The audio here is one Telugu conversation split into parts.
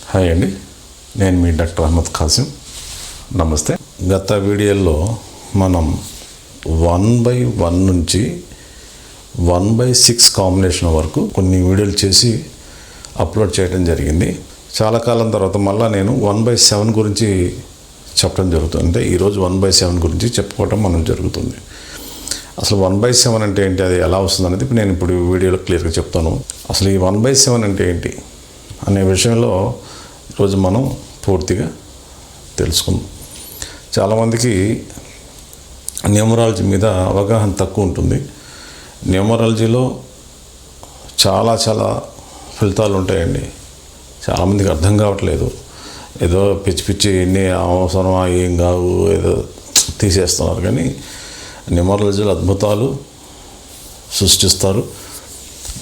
హాయ్ అండి, నేను మీ డాక్టర్ అహ్మద్ ఖాసిం. నమస్తే. గత వీడియోలో మనం 1/1 నుంచి 1/6 కాంబినేషన్ వరకు కొన్ని వీడియోలు చేసి అప్లోడ్ చేయడం జరిగింది. చాలా కాలం తర్వాత మళ్ళీ నేను 1/7 గురించి చెప్పడం జరుగుతుంది. అంటే ఈరోజు 1/7 గురించి చెప్పుకోవడం మనం జరుగుతుంది. అసలు 1/7 అంటే ఏంటి, అది ఎలా వస్తుంది అనేది నేను ఇప్పుడు వీడియోలో క్లియర్గా చెప్తాను. అసలు ఈ 1/7 అంటే ఏంటి అనే విషయంలో ఈరోజు మనం పూర్తిగా తెలుసుకుందాం. చాలామందికి న్యూమరాలజీ మీద అవగాహన తక్కువ ఉంటుంది. న్యూమరాలజీలో చాలా ఫలితాలు ఉంటాయండి. చాలామందికి అర్థం కావట్లేదు. ఏదో పిచ్చి ఎన్ని అవసరమా ఏం కావు ఏదో తీసేస్తున్నారు. కానీ న్యూమరాలజీలో అద్భుతాలు సృష్టిస్తారు.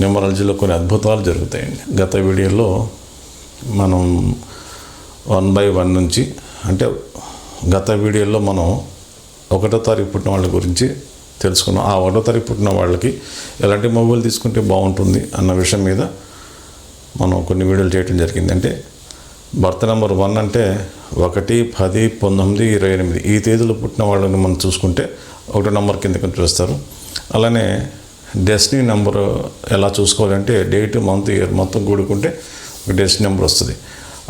న్యూమరాలజీలో కొన్ని అద్భుతాలు జరుగుతాయండి. గత వీడియోలో మనం 1/1 నుంచి, అంటే గత వీడియోలో మనం 1వ తారీఖు పుట్టిన వాళ్ళ గురించి తెలుసుకున్నాం. ఆ 1వ తారీఖు పుట్టిన వాళ్ళకి ఎలాంటి మొబైల్ తీసుకుంటే బాగుంటుంది అన్న విషయం మీద మనం కొన్ని వీడియోలు చేయడం జరిగింది. అంటే బర్త్ నెంబర్ 1 అంటే 1, 10, 19, 28 ఈ తేదీలో పుట్టిన వాళ్ళని మనం చూసుకుంటే 1 నెంబర్ కిందకి చూస్తారు. అలానే డెస్టినీ నెంబర్ ఎలా చూసుకోవాలంటే డేట్, మంత్, ఇయర్ మొత్తం కూడుకుంటే ఒక డెస్టినీ నెంబర్ వస్తుంది.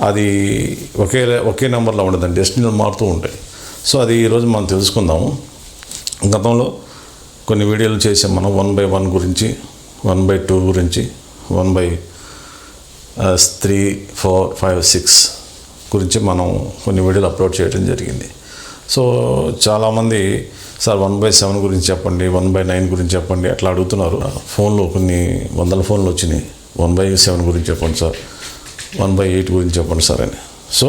అది ఒకే నెంబర్లో ఉండదండి, డెస్టినీలు మారుతూ ఉంటాయి. సో అది ఈరోజు మనం తెలుసుకుందాము. గతంలో కొన్ని వీడియోలు చేసాం మనం 1/1 గురించి, 1/2 గురించి, 1/3, 4, 5, 6 గురించి మనం కొన్ని వీడియోలు అప్లోడ్ చేయడం జరిగింది. సో చాలామంది సార్ 1/7 గురించి చెప్పండి, 1/9 గురించి చెప్పండి అట్లా అడుగుతున్నారు. ఫోన్లో కొన్ని వందల ఫోన్లు వచ్చినాయి. 1/7 గురించి చెప్పండి సార్, 1/8 గురించి చెప్పండి సార్ అని. సో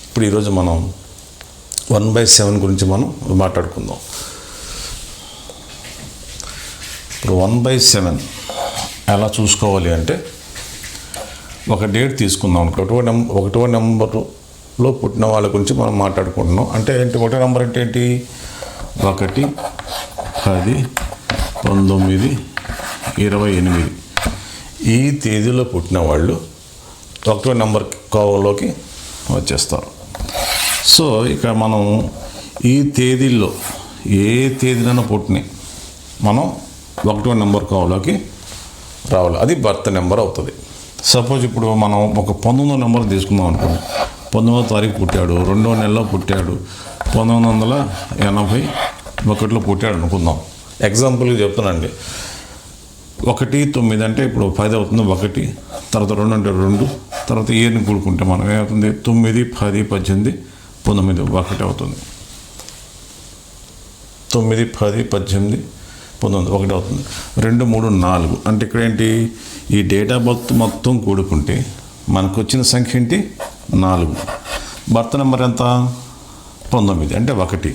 ఇప్పుడు ఈరోజు మనం 1/7 గురించి మనం మాట్లాడుకుందాం. ఇప్పుడు 1/7 ఎలా చూసుకోవాలి అంటే ఒక డేట్ తీసుకుందాం. 1వ నెంబర్లో పుట్టిన వాళ్ళ గురించి మనం మాట్లాడుకుంటున్నాం. అంటే ఏంటి 1వ నెంబర్ అంటే ఏంటి? 1, 10, 19, 28 ఈ తేదీలో పుట్టిన వాళ్ళు 1వ నెంబర్ కోవలోకి వచ్చేస్తారు. సో ఇక్కడ మనం ఈ తేదీల్లో ఏ తేదీలైనా పుట్టినాయి మనం 1వ నెంబర్ కోవలోకి రావాలి. అది బర్త్ నెంబర్ అవుతుంది. సపోజ్ ఇప్పుడు మనం ఒక 19వ నెంబర్ తీసుకుందాం అనుకోండి. 19వ తారీఖు పుట్టాడు, 2వ నెలలో పుట్టాడు, 1981లో పుట్టాడు అనుకుందాం. ఎగ్జాంపుల్గా చెప్తానండి. 1, 9 అంటే ఇప్పుడు 10 అవుతుంది. 1 తర్వాత 2 అంటే 2 తర్వాత ఇయర్ని కూడుకుంటే మనం ఏమవుతుంది? 9, 10, 18, 19 1 అవుతుంది. 9, 10, 18, 19 1 అవుతుంది. 2, 3, 4 అంటే ఇక్కడ ఏంటి? ఈ డేట్ ఆఫ్ బర్త్ మొత్తం కూడుకుంటే మనకు వచ్చిన సంఖ్య ఏంటి? 4. బర్త్ నెంబర్ ఎంత? 19 అంటే 1.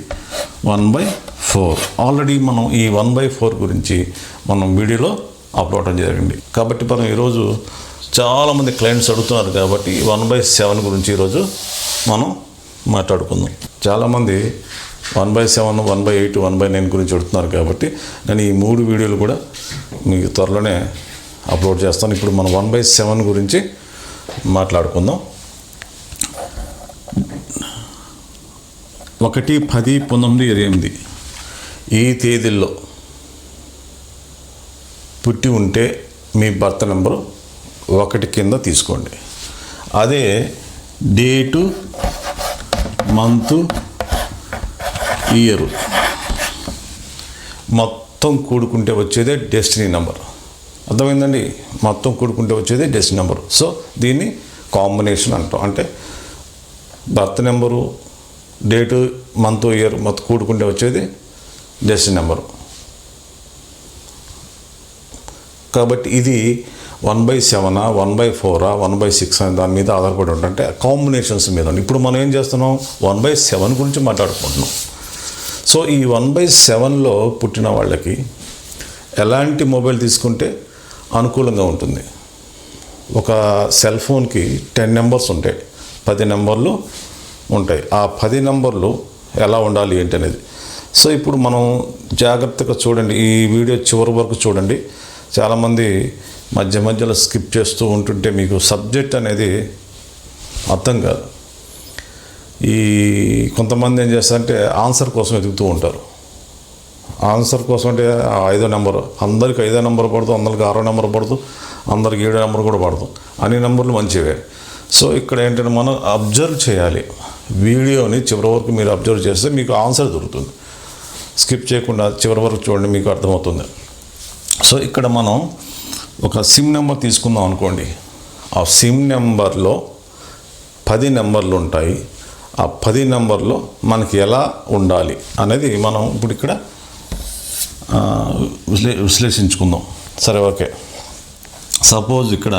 1/4 ఆల్రెడీ మనం ఈ 1/4 గురించి మనం వీడియోలో అప్లోడ్ జరిగింది. కాబట్టి మనం ఈరోజు చాలామంది క్లయింట్స్ అడుగుతున్నారు కాబట్టి 1/7 గురించి ఈరోజు మనం మాట్లాడుకుందాం. చాలామంది 1/7, 1/8, 1/9 గురించి అడుగుతున్నారు కాబట్టి నేను ఈ 3 వీడియోలు కూడా మీకు త్వరలోనే అప్లోడ్ చేస్తాను. ఇప్పుడు మనం 1/7 గురించి మాట్లాడుకుందాం. 1, 10, 19, 28 ఈ తేదీల్లో పుట్టి ఉంటే మీ బర్త్ నెంబరు 1 కింద తీసుకోండి. అదే డేటు, మంతు, ఇయరు మొత్తం కూడుకుంటే వచ్చేదే డెస్టినీ నెంబర్. అర్థమైందండి? మొత్తం కూడుకుంటే వచ్చేదే డెస్టినీ నెంబరు. సో దీన్ని కాంబినేషన్ అంటాం. అంటే birth number, date, month, year మొత్తం కూడుకుంటే వచ్చేది డెస్టినీ నెంబరు. కాబట్టి ఇది 1/7, 1/4, 1/6 అనే దాని మీద ఆధారపడి ఉంటుంది. అంటే కాంబినేషన్స్ మీద. ఇప్పుడు మనం ఏం చేస్తున్నాం? 1/7 గురించి మాట్లాడుకుంటున్నాం. సో ఈ 1/7లో పుట్టిన వాళ్ళకి ఎలాంటి మొబైల్ తీసుకుంటే అనుకూలంగా ఉంటుంది? ఒక సెల్ ఫోన్కి 10 నెంబర్స్ ఉంటాయి, 10 నెంబర్లు ఉంటాయి. ఆ 10 నెంబర్లు ఎలా ఉండాలి ఏంటి అనేది. సో ఇప్పుడు మనం జాగ్రత్తగా చూడండి, ఈ వీడియో చివరి వరకు చూడండి. చాలామంది మధ్యలో స్కిప్ చేస్తూ ఉంటుంటే మీకు సబ్జెక్ట్ అనేది అర్థం కాదు. ఈ కొంతమంది ఏం చేస్తారంటే ఆన్సర్ కోసం వెతుకుతూ ఉంటారు. ఆన్సర్ కోసం అంటే 5వ నెంబర్, అందరికి 5వ నెంబర్ పడుతుంది, అందరికి 6వ నెంబర్ పడుతుంది, అందరికి 7వ నెంబర్ కూడా పడుతుంది. అన్ని నెంబర్లు మంచివే. సో ఇక్కడ ఏంటంటే మనం అబ్జర్వ్ చేయాలి. వీడియోని చివరి వరకు మీరు అబ్జర్వ్ చేస్తే మీకు ఆన్సర్ దొరుకుతుంది. స్కిప్ చేయకుండా చివరి వరకు చూడండి, మీకు అర్థమవుతుంది. సో ఇక్కడ మనం ఒక సిమ్ నెంబర్ తీసుకుందాం అనుకోండి. ఆ సిమ్ నెంబర్లో 10 నెంబర్లు ఉంటాయి. ఆ 10 నెంబర్లో మనకి ఎలా ఉండాలి అనేది మనం ఇప్పుడు ఇక్కడ విశ్లేషించుకుందాం. సరే, ఓకే. సపోజ్ ఇక్కడ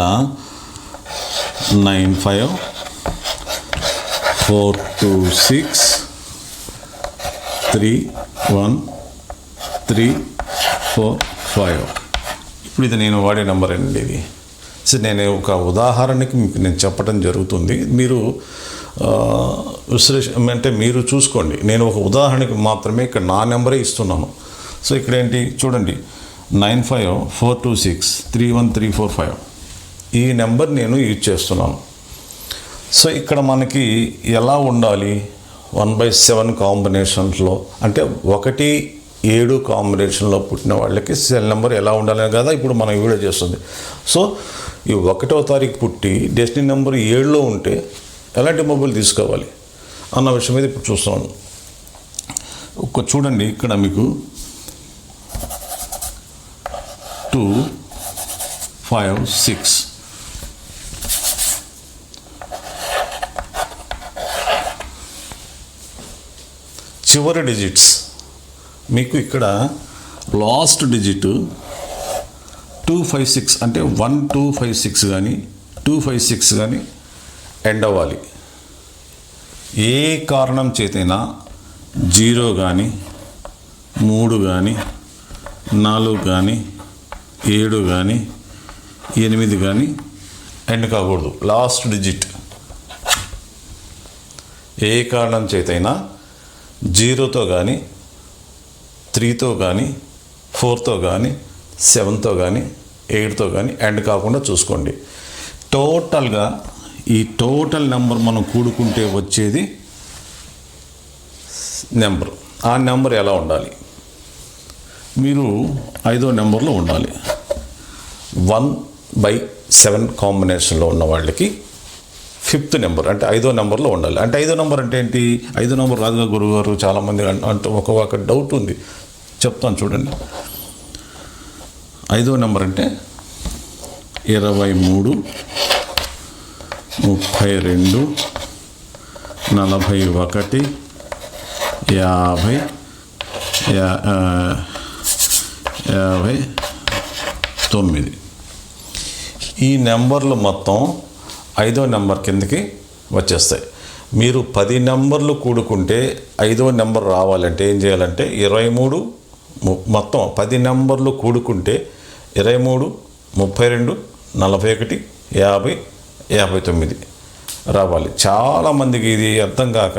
9542631345. ఇప్పుడు ఇది నేను వాడే నెంబర్ అండి. ఇది సో నేను ఒక ఉదాహరణకి మీకు నేను చెప్పడం జరుగుతుంది. మీరు అంటే మీరు చూసుకోండి. నేను ఒక ఉదాహరణకి మాత్రమే ఇక్కడ నా నెంబరే ఇస్తున్నాను. సో ఇక్కడ ఏంటి చూడండి, 9542631345 ఈ నెంబర్ నేను యూజ్ చేస్తున్నాను. సో ఇక్కడ మనకి ఎలా ఉండాలి, 1/7 కాంబినేషన్స్లో అంటే 1-7 కాంబినేషన్లో పుట్టిన వాళ్ళకి సెల్ నెంబర్ ఎలా ఉండాలి కదా ఇప్పుడు మనం వీడియో చేస్తుంది. సో ఈ 1వ తారీఖు పుట్టి డెస్టినీ నెంబర్ 7లో ఉంటే ఎలాంటి మొబైల్ తీసుకోవాలి అన్న విషయం మీద ఇప్పుడు చూస్తున్నాను. చూడండి, ఇక్కడ మీకు 2, 5, 6 చివరి డిజిట్స్ మీకు ఇక్కడ లాస్ట్ డిజిట్ 256 అంటే 1256 కానీ 256 కానీ ఎండ్ అవ్వాలి. ఏ కారణం చేతైనా 0 కానీ 3 కానీ 4 కానీ 7 కానీ 8 కానీ ఎండ్ కాకూడదు. లాస్ట్ డిజిట్ ఏ కారణం చేతైనా 0తో కానీ 3తో కానీ 4తో కానీ 7తో కానీ 8తో కానీ ఎండ్ కాకుండా చూసుకోండి. టోటల్గా ఈ టోటల్ నెంబర్ మనం కూడుకుంటే వచ్చేది నెంబర్. ఆ నెంబర్ ఎలా ఉండాలి, మీరు 5వ నెంబర్లో ఉండాలి. 1/7 కాంబినేషన్లో ఉన్న వాళ్ళకి 5th నెంబర్ అంటే 5వ నెంబర్లో ఉండాలి. అంటే 5వ నెంబర్ అంటే ఏంటి, 5వ నెంబర్ రాదుగా గురువుగారు, చాలామంది అంటే ఒక డౌట్ ఉంది, చెప్తాను చూడండి. 5వ నెంబర్ అంటే 23, 32, 41, 50, 59 ఈ నెంబర్లు మొత్తం 5వ నెంబర్ కిందకి వచ్చేస్తాయి. మీరు 10 నెంబర్లు కూడుకుంటే 5వ నెంబర్ రావాలంటే ఏం చేయాలంటే 23 మొత్తం 10 నెంబర్లు కూడుకుంటే 23, 32, 41, 50, 59 రావాలి. చాలామందికి ఇది అర్థం కాక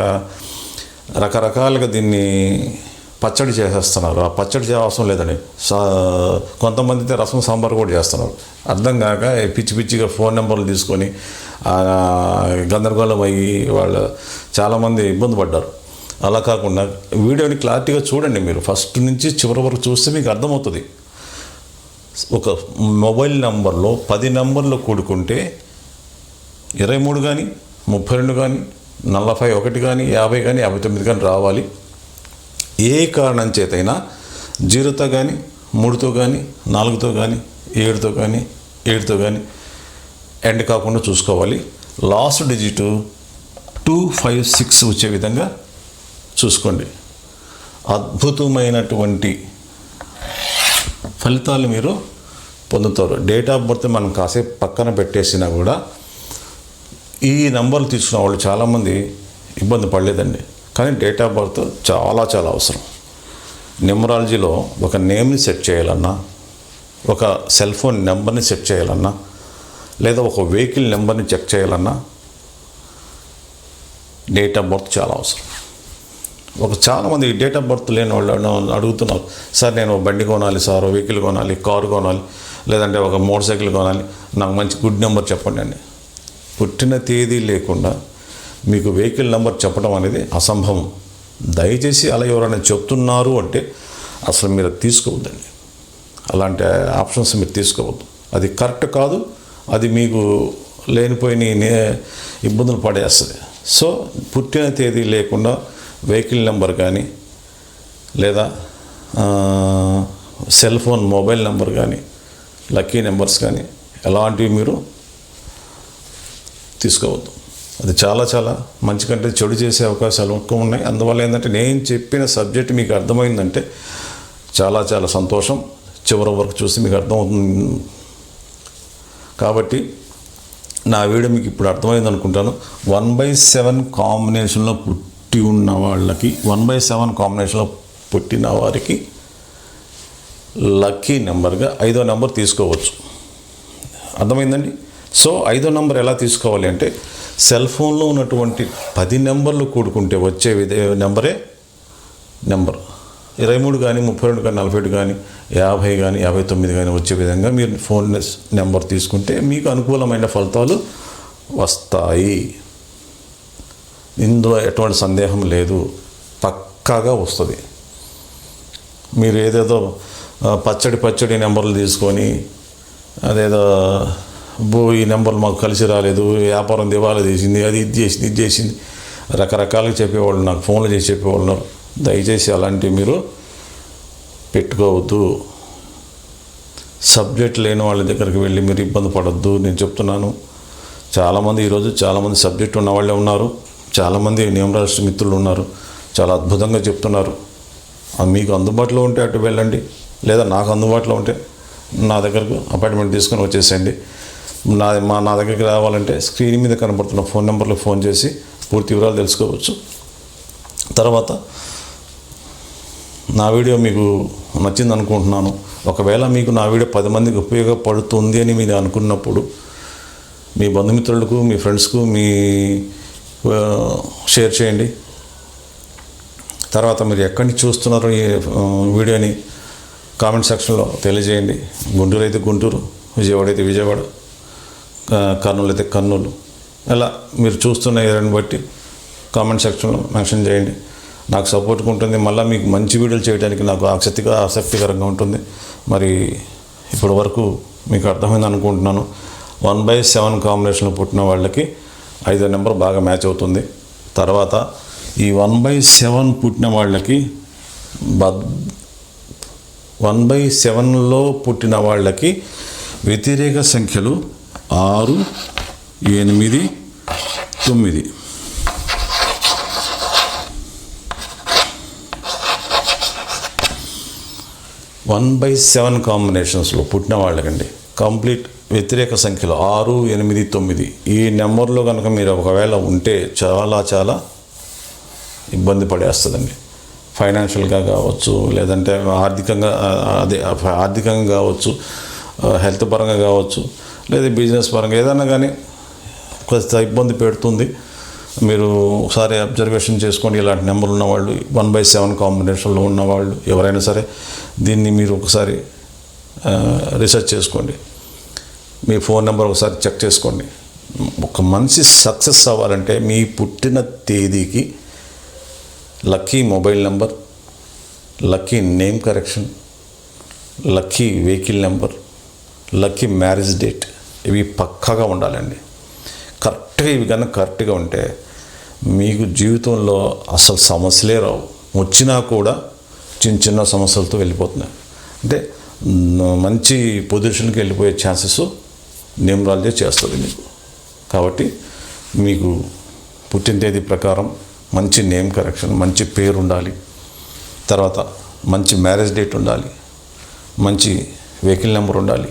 రకరకాలుగా దీన్ని పచ్చడి చేసేస్తున్నారు. ఆ పచ్చడి చేయవసరం లేదండి. కొంతమంది అయితే రసం సాంబార్ కూడా చేస్తున్నారు. అర్థం కాక పిచ్చి పిచ్చిగా ఫోన్ నెంబర్లు తీసుకొని గందరగోళం అయ్యి వాళ్ళు చాలామంది ఇబ్బంది పడ్డారు. అలా కాకుండా వీడియోని క్లారిటీగా చూడండి. మీరు ఫస్ట్ నుంచి చివరి వరకు చూస్తే మీకు అర్థమవుతుంది. ఒక మొబైల్ నెంబర్లో 10 నెంబర్లు కూడుకుంటే 23 కానీ 32 కానీ 41 కానీ 50 కానీ 59 కానీ రావాలి. ఏ కారణం చేతైనా 0తో కానీ 3తో కానీ 4తో కానీ 7తో కానీ 8తో కానీ ఎండ్ కాకుండా చూసుకోవాలి. లాస్ట్ డిజిట్ 256 వచ్చే విధంగా చూసుకోండి. అద్భుతమైనటువంటి ఫలితాలు మీరు పొందుతారు. డేట్ ఆఫ్ బర్త్ మనం కాసేపు పక్కన పెట్టేసినా కూడా ఈ నెంబర్లు తీసుకున్న వాళ్ళు చాలామంది ఇబ్బంది పడలేదండి. కానీ డేట్ ఆఫ్ బర్త్ చాలా చాలా అవసరం. న్యూమరాలజీలో ఒక నేమ్ని సెట్ చేయాలన్నా, ఒక సెల్ ఫోన్ నెంబర్ని సెట్ చేయాలన్నా, లేదా ఒక వెహికల్ నెంబర్ని చెక్ చేయాలన్నా డేట్ ఆఫ్ బర్త్ చాలా అవసరం. చాలామంది డేట్ ఆఫ్ బర్త్ లేని వాళ్ళు అడుగుతున్నారు, సార్ నేను బండి కొనాలి సార్, వెహికల్ కొనాలి, కారు కొనాలి, లేదంటే ఒక మోటార్ సైకిల్ కొనాలి, నాకు మంచి గుడ్ నెంబర్ చెప్పండి అండి. పుట్టిన తేదీ లేకుండా మీకు వెహికల్ నెంబర్ చెప్పడం అనేది అసంభవం. దయచేసి అలా ఎవరైనా చెప్తున్నారు అంటే అసలు మీరు తీసుకోవద్దండి. అలాంటి ఆప్షన్స్ మీరు తీసుకోవద్దు. అది కరెక్ట్ కాదు. అది మీకు లేనిపోయిన ఇబ్బందులు పడేస్తుంది. సో పుట్టిన తేదీ లేకుండా వెహికల్ నెంబర్ కానీ లేదా సెల్ ఫోన్ మొబైల్ నెంబర్ కానీ లక్కీ నెంబర్స్ కానీ ఎలాంటివి మీరు తీసుకోవద్దు. అది చాలా చాలా మంచి కంటే చెడు చేసే అవకాశాలు ఎక్కువ ఉన్నాయి. అందువల్ల ఏంటంటే నేను చెప్పిన సబ్జెక్ట్ మీకు అర్థమైందంటే చాలా చాలా సంతోషం. చివరి వరకు చూసి మీకు అర్థమవుతుంది. కాబట్టి నా వీడియో మీకు ఇప్పుడు అర్థమైంది అనుకుంటాను. 1/7 కాంబినేషన్లో పుట్టి ఉన్న వాళ్ళకి 1/7 కాంబినేషన్లో పుట్టిన వారికి లక్కీ నెంబర్గా 5వ నెంబర్ తీసుకోవచ్చు. అర్థమైందండి? సో 5వ నెంబర్ ఎలా తీసుకోవాలి అంటే సెల్ ఫోన్లో ఉన్నటువంటి 10 నెంబర్లు కూడుకుంటే వచ్చే నెంబరే నెంబర్ 23 కానీ 32 కానీ 47 కానీ 50 కానీ 59 కానీ వచ్చే విధంగా మీరు ఫోన్ నెంబర్ తీసుకుంటే మీకు అనుకూలమైన ఫలితాలు వస్తాయి. ఇందులో ఎటువంటి సందేహం లేదు. పక్కాగా వస్తుంది. మీరు ఏదేదో పచ్చడి నెంబర్లు తీసుకొని అదేదో ఈ నెంబర్లు మాకు కలిసి రాలేదు, వ్యాపారం దివాలా చేసింది, అది ఇది చేసింది రకరకాలుగా చెప్పేవాళ్ళు, నాకు ఫోన్లు చేసి చెప్పేవాళ్ళు ఉన్నారు. దయచేసి అలాంటివి మీరు పెట్టుకోవద్దు. సబ్జెక్ట్ లేని వాళ్ళ దగ్గరికి వెళ్ళి మీరు ఇబ్బంది పడొద్దు. నేను చెప్తున్నాను. ఈరోజు చాలామంది సబ్జెక్ట్ ఉన్న వాళ్ళే ఉన్నారు. చాలామంది న్యూమరాలజిస్ట్ మిత్రులు ఉన్నారు. చాలా అద్భుతంగా చెప్తున్నారు. మీకు అందుబాటులో ఉంటే అటు వెళ్ళండి, లేదా నాకు అందుబాటులో ఉంటే నా దగ్గరకు అపాయింట్మెంట్ తీసుకొని వచ్చేసేయండి. నా దగ్గరికి రావాలంటే స్క్రీన్ మీద కనబడుతున్న ఫోన్ నెంబర్లో ఫోన్ చేసి పూర్తి వివరాలు తెలుసుకోవచ్చు. తర్వాత నా వీడియో మీకు నచ్చింది అనుకుంటున్నాను. ఒకవేళ మీకు నా వీడియో 10 మందికి ఉపయోగపడుతుంది అని మీరు అనుకున్నప్పుడు మీ బంధుమిత్రులకు, మీ ఫ్రెండ్స్కు షేర్ చేయండి. తర్వాత మీరు ఎక్కడి నుంచి చూస్తున్నారో ఈ వీడియోని కామెంట్ సెక్షన్లో తెలియజేయండి. గుంటూరు అయితే గుంటూరు, విజయవాడ అయితే విజయవాడ, కర్నూలు అయితే కర్నూలు, ఇలా మీరు చూస్తున్న ఏరియాని బట్టి కామెంట్ సెక్షన్లో మెన్షన్ చేయండి. నాకు సపోర్ట్గా ఉంటుంది. మళ్ళీ మీకు మంచి వీడియోలు చేయడానికి నాకు ఆసక్తికరంగా ఉంటుంది. మరి ఇప్పటి వరకు మీకు అర్థమైంది అనుకుంటున్నాను. 1/7 కాంబినేషన్లో పుట్టిన వాళ్ళకి 5వ నెంబర్ బాగా మ్యాచ్ అవుతుంది. తర్వాత ఈ 1/7 పుట్టిన వాళ్ళకి 1/7లో పుట్టిన వాళ్ళకి వ్యతిరేక సంఖ్యలు 6, 8, 9. వన్ బై 7 కాంబినేషన్స్లో పుట్టిన వాళ్ళకండి కంప్లీట్ వ్యతిరేక సంఖ్యలు 6, 8, 9 ఈ నెంబర్లో కనుక మీరు ఒకవేళ ఉంటే చాలా చాలా ఇబ్బంది పడేస్తుందండి. ఫైనాన్షియల్గా కావచ్చు, లేదంటే ఆర్థికంగా కావచ్చు, హెల్త్ పరంగా కావచ్చు, లేదా బిజినెస్ పరంగా ఏదైనా కానీ కొంత ఇబ్బంది పెడుతుంది. మీరు ఒకసారి అబ్జర్వేషన్ చేసుకోండి. ఇలాంటి నెంబర్లు ఉన్నవాళ్ళు, 1/7 కాంబినేషన్లో ఉన్నవాళ్ళు ఎవరైనా సరే దీన్ని మీరు ఒకసారి రీసెర్చ్ చేసుకోండి. మీ ఫోన్ నెంబర్ ఒకసారి చెక్ చేసుకోండి. ఒక మనిషి సక్సెస్ అవ్వాలంటే మీ పుట్టిన తేదీకి lucky mobile number, lucky name correction, lucky vehicle number, lucky marriage date ఇవి పక్కాగా ఉండాలండి. కరెక్ట్గా ఇవి కన్నా కరెక్ట్గా ఉంటే మీకు జీవితంలో అసలు సమస్యలే రావు. వచ్చినా కూడా చిన్న సమస్యలతో వెళ్ళిపోతున్నాయి. అంటే మంచి పొజిషన్కి వెళ్ళిపోయే ఛాన్సెస్ న్యూమరాలజీ చేస్తుంది మీకు. కాబట్టి మీకు పుట్టిన తేదీ ప్రకారం మంచి నేమ్ కరెక్షన్, మంచి పేరు ఉండాలి. తర్వాత మంచి మ్యారేజ్ డేట్ ఉండాలి, మంచి వెహికల్ నెంబర్ ఉండాలి,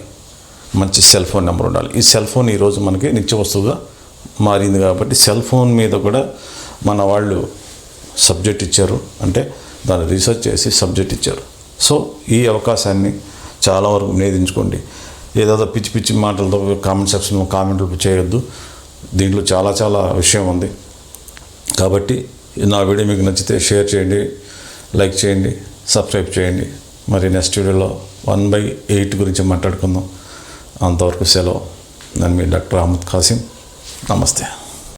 మంచి సెల్ ఫోన్ నెంబర్ ఉండాలి. ఈ సెల్ ఫోన్ ఈరోజు మనకి నిత్య వస్తువుగా మారింది కాబట్టి సెల్ ఫోన్ మీద కూడా మన వాళ్ళు సబ్జెక్ట్ ఇచ్చారు. అంటే దాన్ని రీసెర్చ్ చేసి సబ్జెక్ట్ ఇచ్చారు. సో ఈ అవకాశాన్ని చాలా వరకు వినియోగించుకోండి. ఏదో పిచ్చి పిచ్చి మాటలతో కామెంట్ సెక్షన్లో కామెంట్లు చేయొద్దు. దీంట్లో చాలా చాలా విషయం ఉంది. కాబట్టి నా వీడియో మీకు నచ్చితే షేర్ చేయండి, లైక్ చేయండి, సబ్స్క్రైబ్ చేయండి. మరి నెక్స్ట్ వీడియోలో 1/8 గురించి మాట్లాడుకుందాం. అంతవరకు సెలవు. నేను మీ డాక్టర్ అహ్మద్ ఖాసిం. నమస్తే.